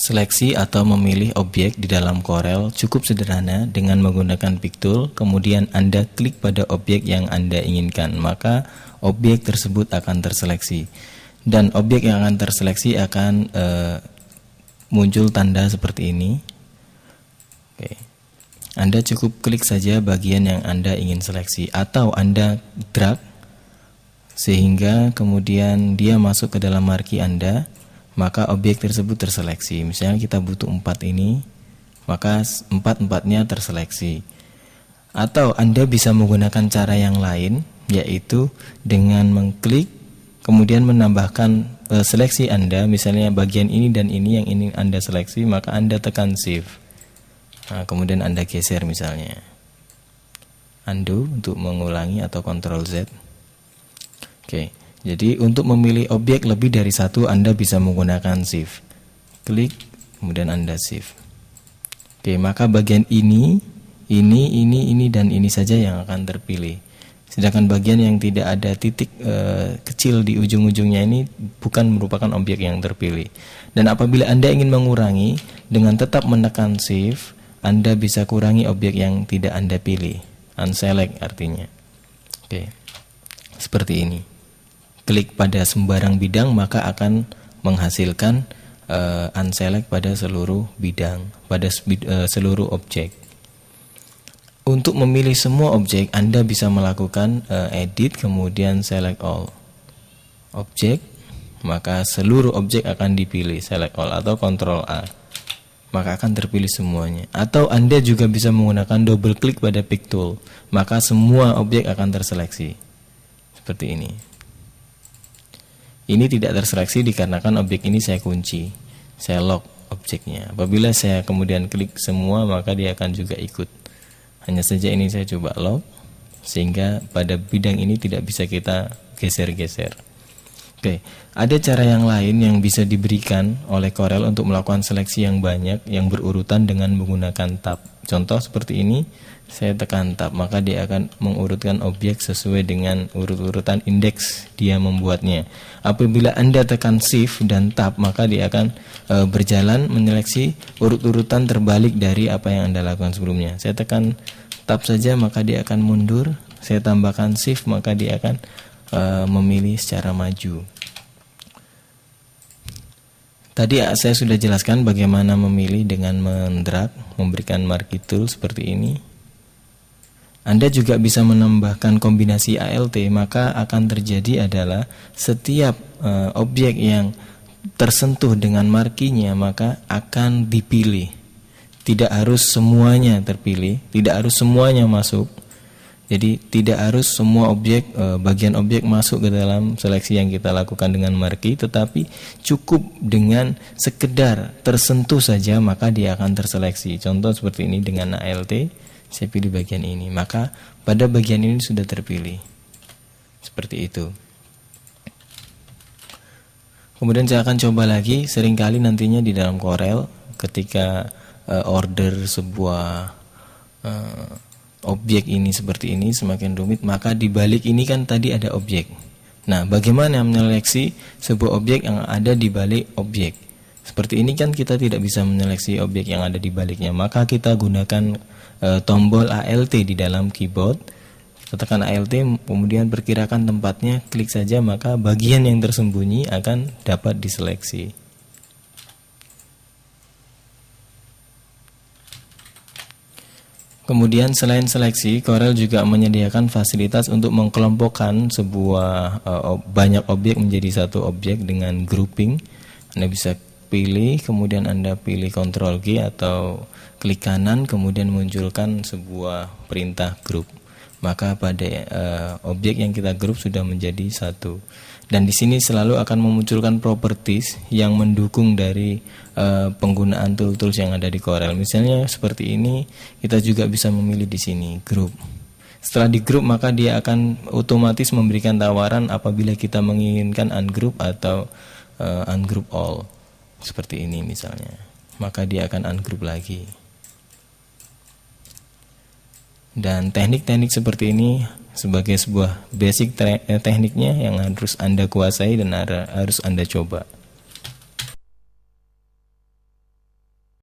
Seleksi atau memilih objek di dalam Corel cukup sederhana dengan menggunakan pick tool, kemudian Anda klik pada objek yang Anda inginkan, maka objek tersebut akan terseleksi. Dan objek yang akan terseleksi akan muncul tanda seperti ini. Oke. Anda cukup klik saja bagian yang Anda ingin seleksi, atau Anda drag sehingga kemudian dia masuk ke dalam marki Anda, maka objek tersebut terseleksi. Misalnya kita butuh 4 ini, maka 4-4-nya terseleksi. Atau Anda bisa menggunakan cara yang lain, yaitu dengan mengklik kemudian menambahkan seleksi Anda, misalnya bagian ini dan ini yang ingin Anda seleksi, maka Anda tekan shift. Nah, kemudian Anda geser misalnya. Undo untuk mengulangi atau Ctrl Z. Oke. Jadi untuk memilih objek lebih dari satu Anda bisa menggunakan shift. Klik, kemudian Anda shift. Oke, maka bagian ini, dan ini saja yang akan terpilih. Sedangkan bagian yang tidak ada titik kecil di ujung-ujungnya ini bukan merupakan objek yang terpilih. Dan apabila Anda ingin mengurangi, dengan tetap menekan shift, Anda bisa kurangi objek yang tidak Anda pilih. Unselect artinya. Oke, seperti ini. Klik pada sembarang bidang maka akan menghasilkan unselect pada seluruh bidang, pada seluruh objek. Untuk memilih semua objek Anda bisa melakukan edit kemudian select all objek, maka seluruh objek akan dipilih, select all atau Ctrl A, maka akan terpilih semuanya. Atau Anda juga bisa menggunakan double klik pada pick tool, maka semua objek akan terseleksi seperti ini. Ini tidak terseleksi dikarenakan objek ini saya kunci, saya lock objeknya. Apabila saya kemudian klik semua, maka dia akan juga ikut. Hanya saja ini saya coba lock, sehingga pada bidang ini tidak bisa kita geser-geser. Oke, ada cara yang lain yang bisa diberikan oleh Corel untuk melakukan seleksi yang banyak, yang berurutan dengan menggunakan tab. Contoh seperti ini, saya tekan tab, maka dia akan mengurutkan objek sesuai dengan urut-urutan indeks dia membuatnya. Apabila Anda tekan shift dan tab, maka dia akan berjalan menyeleksi urut-urutan terbalik dari apa yang Anda lakukan sebelumnya. Saya tekan tab saja, maka dia akan mundur. Saya tambahkan shift, maka dia akan memilih secara maju. Tadi saya sudah jelaskan bagaimana memilih dengan mendrag, memberikan marquee tool seperti ini. Anda juga bisa menambahkan kombinasi ALT, maka akan terjadi adalah setiap objek yang tersentuh dengan markinya maka akan dipilih. Tidak harus semuanya terpilih, tidak harus semuanya masuk. Jadi tidak harus semua objek, bagian objek masuk ke dalam seleksi yang kita lakukan dengan marquee, tetapi cukup dengan sekedar tersentuh saja maka dia akan terseleksi. Contoh seperti ini dengan ALT, saya pilih bagian ini, maka pada bagian ini sudah terpilih. Seperti itu. Kemudian saya akan coba lagi, seringkali nantinya di dalam Corel ketika order sebuah objek ini seperti ini semakin rumit, maka di balik ini kan tadi ada objek. Nah, bagaimana menyeleksi sebuah objek yang ada di balik objek? Seperti ini kan kita tidak bisa menyeleksi objek yang ada di baliknya, maka kita gunakan tombol ALT di dalam keyboard. Kita tekan ALT, kemudian perkirakan tempatnya, klik saja, maka bagian yang tersembunyi akan dapat diseleksi. Kemudian selain seleksi, Corel juga menyediakan fasilitas untuk mengkelompokkan sebuah banyak objek menjadi satu objek dengan grouping. Anda bisa pilih, kemudian Anda pilih Ctrl G atau klik kanan, kemudian munculkan sebuah perintah group. Maka pada objek yang kita group sudah menjadi satu. Dan di sini selalu akan memunculkan properties yang mendukung dari penggunaan tool-tools yang ada di Corel. Misalnya seperti ini, kita juga bisa memilih di sini group. Setelah di group, maka dia akan otomatis memberikan tawaran apabila kita menginginkan ungroup atau ungroup all. Seperti ini misalnya. Maka dia akan ungroup lagi. Dan teknik-teknik seperti ini sebagai sebuah basic tekniknya yang harus Anda kuasai dan harus Anda coba.